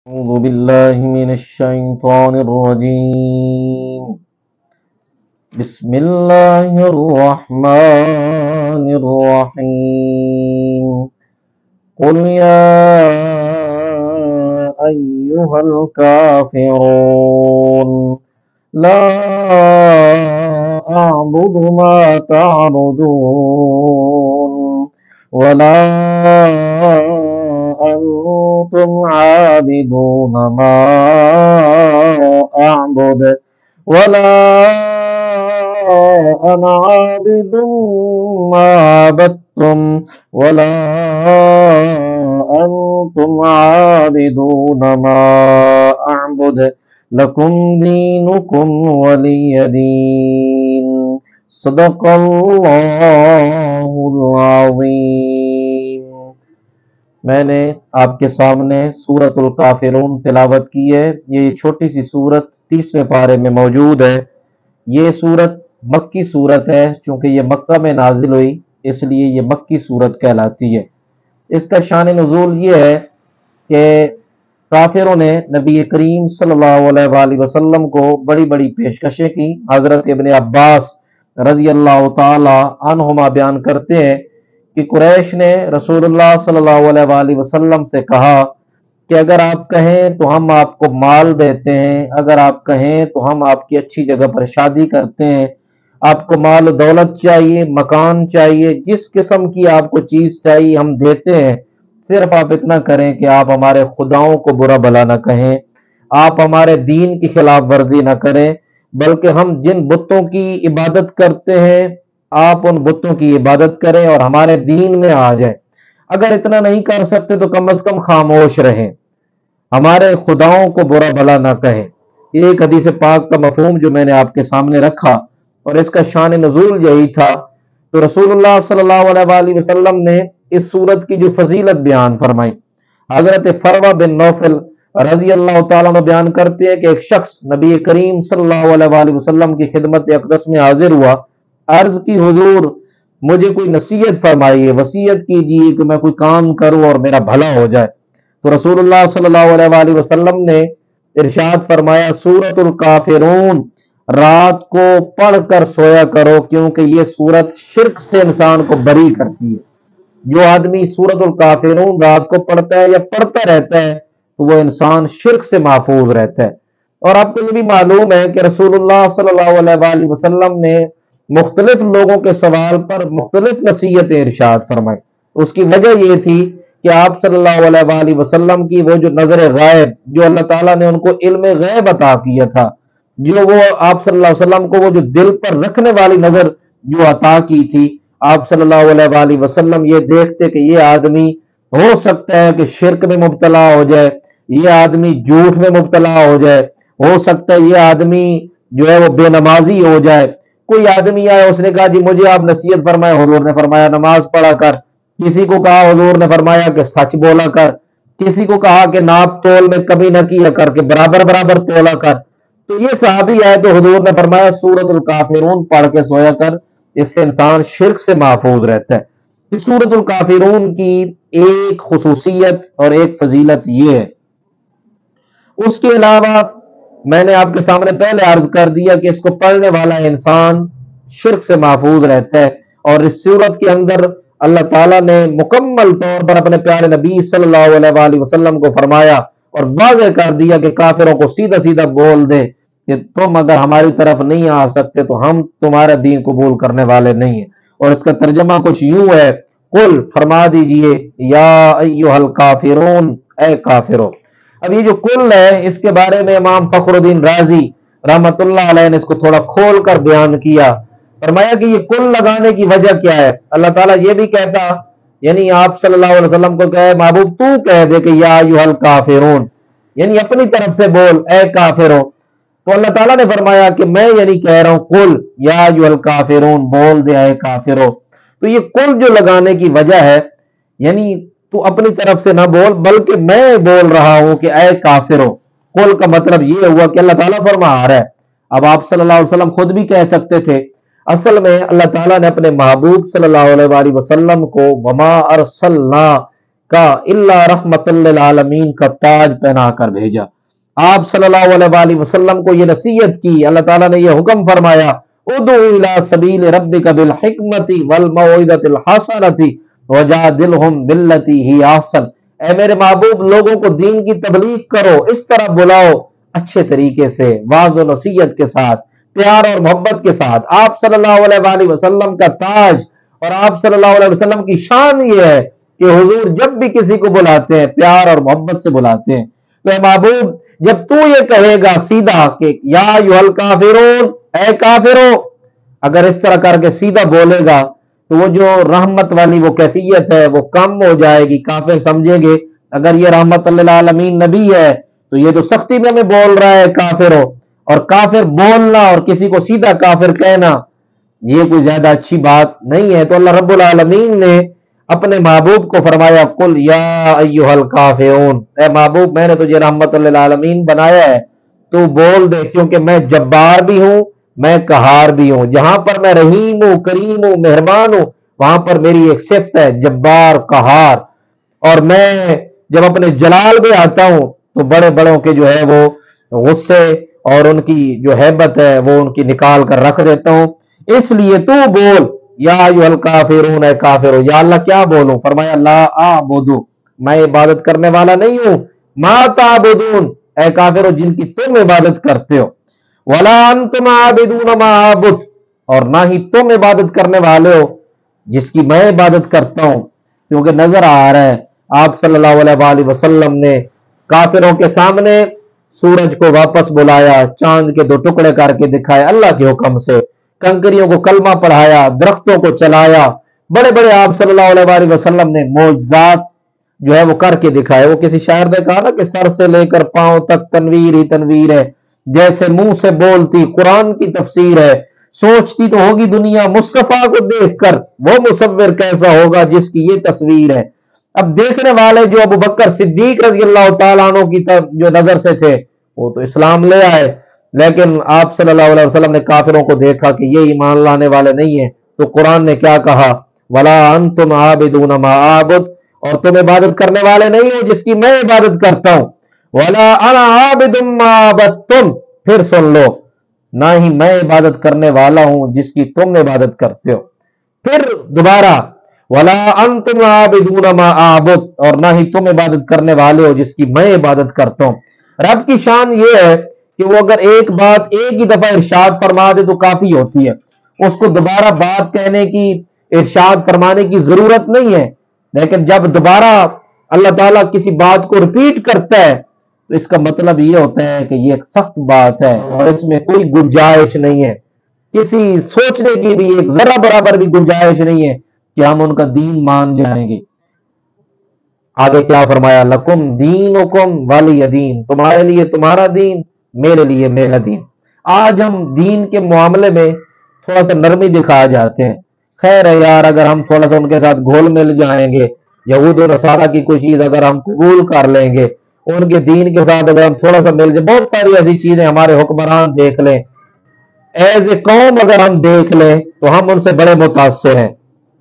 أعوذ بالله من الشيطان الرجيم. بسم الله الرحمن الرحيم. قل يا أيها الكافرون لا أعبد ما تعبدون ولا أنتم عابدون ما أعبد ولا أنا عابد ما عبدتم ولا أنتم عابدون ما أعبد لكم دينكم ولي دين. صدق اللہ العظیم. میں نے آپ کے سامنے سورۃ الکافرون تلاوت کی ہے. یہ چھوٹی سی سورت 30ویں پارے میں موجود ہے. یہ سورت مکی سورت ہے. چونکہ یہ مکہ میں نازل ہوئی اس لیے یہ مکی سورت کہلاتی ہے. اس کا شان نزول یہ ہے کہ کافروں نے نبی کریم صلی اللہ علیہ وآلہ وسلم کو بڑی بڑی پیشکشیں کی. حضرت ابن عباس رضی اللہ تعالی عنہما بیان کرتے ہیں کہ قریش نے رسول اللہ صلی اللہ علیہ وآلہ وسلم سے کہا کہ اگر آپ کہیں تو ہم آپ کو مال دیتے ہیں، اگر آپ کہیں تو ہم آپ کی اچھی جگہ پر شادی کرتے ہیں، آپ کو مال و دولت چاہیے، مکان چاہیے، جس قسم کی آپ کو چیز چاہیے ہم دیتے ہیں، صرف آپ اتنا کریں کہ آپ ہمارے خداؤں کو برا بھلا نہ کہیں، آپ ہمارے دین کی خلاف ورزی نہ کریں، بلکہ ہم جن بتوں کی عبادت کرتے ہیں آپ ان بتوں کی عبادت کریں اور ہمارے دین میں آ جائیں. اگر اتنا نہیں کر سکتے تو کم از کم خاموش رہیں، ہمارے خداؤں کو برا بھلا نہ کہیں. یہ ایک حدیث پاک کا مفہوم جو میں نے آپ کے سامنے رکھا اور اس کا شان نزول یہی تھا. تو رسول اللہ صلی اللہ علیہ وآلہ وسلم نے اس سورت کی جو فضیلت بیان فرمائی، حضرت فروہ بن نوفل رضی اللہ تعالیٰ عنہ بیان کرتے ہیں کہ ایک شخص نبی کریم صلی اللہ علیہ وآلہ وسلم کی خدمت اقدس میں حاضر ہوا. عرض کی حضور مجھے کوئی نصیحت فرمائیے، وصیت کیجیے کہ میں کوئی کام کروں اور میرا بھلا ہو جائے. تو رسول اللہ صلی اللہ علیہ وآلہ وسلم نے ارشاد فرمایا سورۃ الکافرون رات کو پڑھ کر سویا کرو، کیونکہ یہ سورت شرک سے انسان کو بری کرتی ہے. جو آدمی سورۃ الکافرون رات کو پڑھتا ہے یا پڑھتا رہتا ہے تو وہ انسان شرک سے محفوظ رہتا ہے. اور آپ کو یہ بھی معلوم ہے کہ رسول اللہ صلی اللہ علیہ وآلہ وسلم نے مختلف لوگوں کے سوال پر مختلف نصیحتیں ارشاد فرمائی. اس کی وجہ یہ تھی کہ آپ صلی اللہ علیہ وآلہ وسلم کی وہ جو نظر غیب جو اللہ تعالیٰ نے ان کو علم غیب عطا کیا تھا، جو وہ آپ صلی اللہ علیہ وسلم کو وہ جو دل پر رکھنے والی نظر جو عطا کی تھی، آپ صلی اللہ علیہ وآلہ وسلم یہ دیکھتے کہ یہ آدمی ہو سکتا ہے کہ شرک میں مبتلا ہو جائے، یہ آدمی جھوٹ میں مبتلا ہو جائے، ہو سکتا ہے یہ آدمی جو ہے وہ بے نمازی ہو جائے. کوئی آدمی آیا اس نے کہا جی مجھے آپ نصیحت فرمائے، حضور نے فرمایا نماز پڑھا کر. کسی کو کہا حضور نے فرمایا کہ سچ بولا کر. کسی کو کہا کہ ناپ تول میں کمی نہ کیا کر کے برابر برابر تولا کر. تو یہ صحابی آئے تو حضور نے فرمایا سورۃ الکافرون پڑھ کے سویا کر، اس سے انسان شرک سے محفوظ رہتا ہے. سورۃ الکافرون کی ایک خصوصیت اور ایک فضیلت یہ ہے. اس کے علاوہ میں نے آپ کے سامنے پہلے عرض کر دیا کہ اس کو پڑھنے والا انسان شرک سے محفوظ رہتا ہے. اور اس صورت کے اندر اللہ تعالیٰ نے مکمل طور پر اپنے پیارے نبی صلی اللہ علیہ وآلہ وسلم کو فرمایا اور واضح کر دیا کہ کافروں کو سیدھا سیدھا بول دے کہ تم اگر ہماری طرف نہیں آ سکتے تو ہم تمہارا دین قبول کرنے والے نہیں ہیں. اور اس کا ترجمہ کچھ یوں ہے، قل فرما دیجئے یا ایھا الکافرون اے کافرو. اب یہ جو کل ہے اس کے بارے میں امام فخر الدین رازی رحمت اللہ علیہ نے اس کو تھوڑا کھول کر بیان کیا. فرمایا کہ یہ کل لگانے کی وجہ کیا ہے. اللہ تعالیٰ یہ بھی کہتا، یعنی آپ صلی اللہ علیہ وسلم کو کہے محبوب تو کہہ دے کہ یا ایھا الکافرون، یعنی اپنی طرف سے بول اے کافروں. تو اللہ تعالیٰ نے فرمایا کہ میں یعنی کہہ رہا ہوں قل یا ایھا الکافرون، بول دے اے کافروں. تو یہ کل جو لگانے کی وجہ ہے، یعنی تو اپنی طرف سے نہ بول بلکہ میں بول رہا ہوں کہ اے کافرو. قل کا مطلب یہ ہوا کہ اللہ تعالیٰ فرما رہا ہے. اب آپ صلی اللہ علیہ وسلم خود بھی کہہ سکتے تھے. اصل میں اللہ تعالیٰ نے اپنے محبوب صلی اللہ علیہ وآلہ وسلم کو وما ارسلنا کا इल्ला रहमतल लिल आलमीन का ताज पहना कर भेजा। आप सल्लल्लाहु अलैहि वसल्लम को ये नसीहत की, अल्लाह ताला ने ये हुक्म फरमाया, उदु इला सबील रब्बिका बिल हिकमति वल मौइज़तिल हसनति वजादिलहुम बिल्लती ही ahsan। ऐ मेरे महबूब, लोगों को दीन की तबलीग करो, इस तरह बुलाओ अच्छे तरीके से, वाज़ और नसीहत के साथ, प्यार और मोहब्बत के साथ। आप सल्लल्लाहु अलैहि वसल्लम का ताज और आप सल्लल्लाहु अलैहि वसल्लम की शान ये है कि हुजूर जब भी किसी को बुलाते हैं प्यार और मोहब्बत से बुलाते हैं। तो महबूब, जब तू ये कहेगा सीधा कि या अय्युहल काफिरून, ऐ काफिरो, अगर इस तरह करके सीधा बोलेगा तो वो जो रहमत वाली वो कैफियत है वो कम हो जाएगी। काफिर समझेंगे अगर ये रहमतुल लिल आलमीन नबी है तो ये तो सख्ती में हमें बोल रहा है काफिरो। और काफिर बोलना और किसी को सीधा काफिर कहना ये कोई ज्यादा अच्छी बात नहीं है। तो अल्लाह रब्बुल आलमीन ने अपने महबूब को फरमाया, कुल या अय्युहल काफिरून, ए महबूब मैंने तुझे रहमतुल लिल आलमीन बनाया है, तू बोल दे, क्योंकि मैं जब्बार भी हूं, मैं कहार भी हूं। जहां पर मैं रहीम हूं, करीम हूं, मेहरबान हूं, वहां पर मेरी एक सिफ्त है जब्बार, कहार। और मैं जब अपने जलाल में आता हूं तो बड़े बड़ों के जो है वो गुस्से और उनकी जो हैबत है वो उनकी निकाल कर रख देता हूं। इसलिए तू बोल या अय्युहल काफिरून, ऐ काफिरो। या अल्लाह क्या बोलूं? फरमाया ला आबुदु, मैं इबादत करने वाला नहीं हूं, मा ताबुदून, ऐ काफिरो जिनकी तुम इबादत करते हो, वला अंतुम आबिदून मा आबुद, और ना ही तुम इबादत करने वाले हो जिसकी मैं इबादत करता हूं। क्योंकि नजर आ रहा है आप सल्लल्लाहु अलैहि वसल्लम ने काफिरों के सामने सूरज को वापस बुलाया, चांद के दो टुकड़े करके दिखाए अल्लाह के हुक्म से, कंकरियों को कलमा पढ़ाया, दरख्तों को चलाया, बड़े बड़े आप सल्लल्लाहु अलैहि वसल्लम ने मौजज़ात जो है वो करके दिखाए। वो किसी शायर ने कहा ना कि सर से लेकर पांव तक तनवीर ही तनवीर है, जैसे मुंह से बोलती कुरान की तफसीर है, सोचती तो होगी दुनिया मुस्तफा को देखकर, वो मुसव्विर कैसा होगा जिसकी ये तस्वीर है। अब देखने वाले जो अबू बकर सिद्दीक रज़ी अल्लाह तआला अन्हु की तरफ जो नजर से थे वो तो इस्लाम ले आए, लेकिन आप सल्लल्लाहु अलैहि वसल्लम ने काफिरों को देखा कि ये ईमान लाने वाले नहीं है, तो कुरान ने क्या कहा, वला अंतुम आबिदून मा आबुद, और तुम इबादत करने वाले नहीं हो जिसकी मैं इबादत करता हूं, वला अना आबिदुम मा अबदतुम, फिर सुन लो, ना ही मैं इबादत करने वाला हूं जिसकी तुम इबादत करते हो। फिर दोबारा वला अंतुम आबिदून मा आबुद, और ना ही तुम इबादत करने वाले हो जिसकी मैं इबादत करता हूं। रब की शान ये है कि वो अगर एक बात एक ही दफा इरशाद फरमा दे तो काफी होती है, उसको दोबारा बात कहने की, इरशाद फरमाने की जरूरत नहीं है। लेकिन जब दोबारा अल्लाह ताला किसी बात को रिपीट करता है तो इसका मतलब ये होता है कि ये एक सख्त बात है और इसमें कोई गुंजाइश नहीं है, किसी सोचने की भी एक जरा बराबर भी गुंजाइश नहीं है कि हम उनका दीन मान जाएंगे। आगे क्या फरमाया, लकुम दीनुकुम वलिय दीन, तुम्हारे लिए तुम्हारा दीन, मेरे लिए मेरा दीन। आज हम दीन के मामले में थोड़ा सा नरमी दिखा जाते हैं। खैर है यार, अगर हम थोड़ा सा उनके साथ घोल मिल जाएंगे, यहूद और नसारा की कोई चीज अगर हम कबूल कर लेंगे, उनके दीन के साथ अगर हम थोड़ा सा मिल जाए, बहुत सारी ऐसी चीजें हमारे हुक्मरान देख लें, एज ए कौम अगर हम देख लें तो हम उनसे बड़े मुतासिर हैं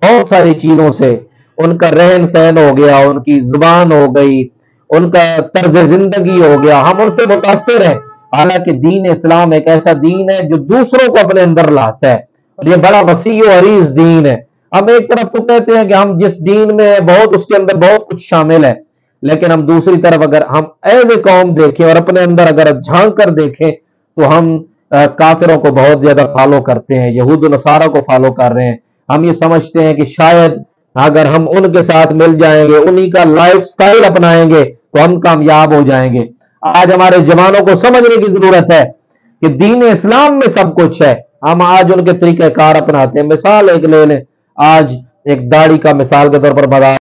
बहुत सारी चीजों से। उनका रहन सहन हो गया, उनकी जुबान हो गई, उनका तर्ज जिंदगी हो गया, हम उनसे मुतासिर हैं। हालांकि दीन इस्लाम एक ऐसा दीन है जो दूसरों को अपने अंदर लाता है और ये बड़ा वसीअ और अरीज दीन है। हम एक तरफ तो कहते हैं कि हम जिस दीन में है बहुत, उसके अंदर बहुत कुछ शामिल है, लेकिन हम दूसरी तरफ अगर हम एज ए कौम देखें और अपने अंदर अगर झांक कर देखें तो हम काफिरों को बहुत ज्यादा फॉलो करते हैं, यहूद नसारा को फॉलो कर रहे हैं। हम ये समझते हैं कि शायद अगर हम उनके साथ मिल जाएंगे, उन्हीं का लाइफ स्टाइल अपनाएंगे तो हम कामयाब हो जाएंगे। आज हमारे जवानों को समझने की जरूरत है कि दीन इस्लाम में सब कुछ है, हम आज उनके तरीक़ेकार अपनाते हैं। मिसाल एक ले लें, आज एक दाढ़ी का मिसाल के तौर पर बता